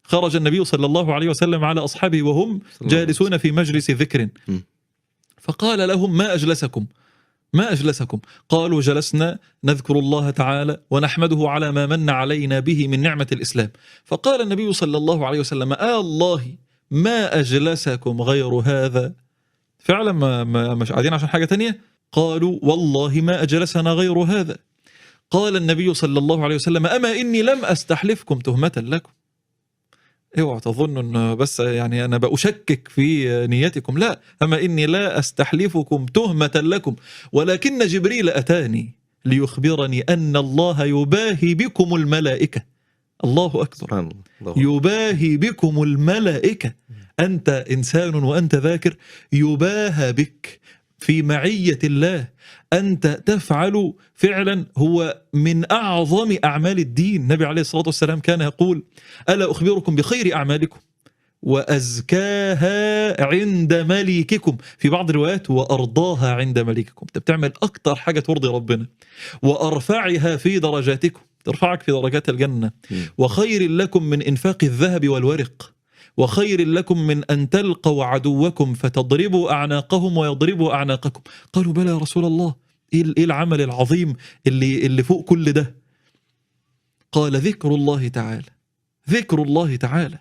خرج النبي صلى الله عليه وسلم على أصحابه وهم جالسون في مجلس ذكر، فقال لهم: ما أجلسكم؟ قالوا: جلسنا نذكر الله تعالى ونحمده على ما من علينا به من نعمة الإسلام. فقال النبي صلى الله عليه وسلم: الله ما أجلسكم غير هذا؟ فعلا مش قاعدين عشان حاجة تانية؟ قالوا: والله ما أجلسنا غير هذا. قال النبي صلى الله عليه وسلم: أما إني لم أستحلفكم تهمة لكم. اوعوا تظنوا ان بس يعني انا بأشكك في نيتكم، لا، اما اني لا استحلفكم تهمة لكم، ولكن جبريل اتاني ليخبرني ان الله يباهي بكم الملائكة. الله اكبر، يباهي بكم الملائكة. انت انسان وانت ذاكر، يباهى بك في معية الله. أنت تفعل فعلا هو من أعظم أعمال الدين. النبي عليه الصلاة والسلام كان يقول: ألا أخبركم بخير أعمالكم وأزكاها عند مليككم، في بعض الروايات وأرضاها عند مليككم. أنت بتعمل أكتر حاجة ترضي ربنا، وأرفعها في درجاتكم، ترفعك في درجات الجنة، وخير لكم من إنفاق الذهب والورق، وخير لكم من أن تلقوا عدوكم فتضربوا أعناقهم ويضربوا أعناقكم. قالوا: بلى يا رسول الله، إيه العمل العظيم اللي فوق كل ده؟ قال: ذكر الله تعالى. ذكر الله تعالى.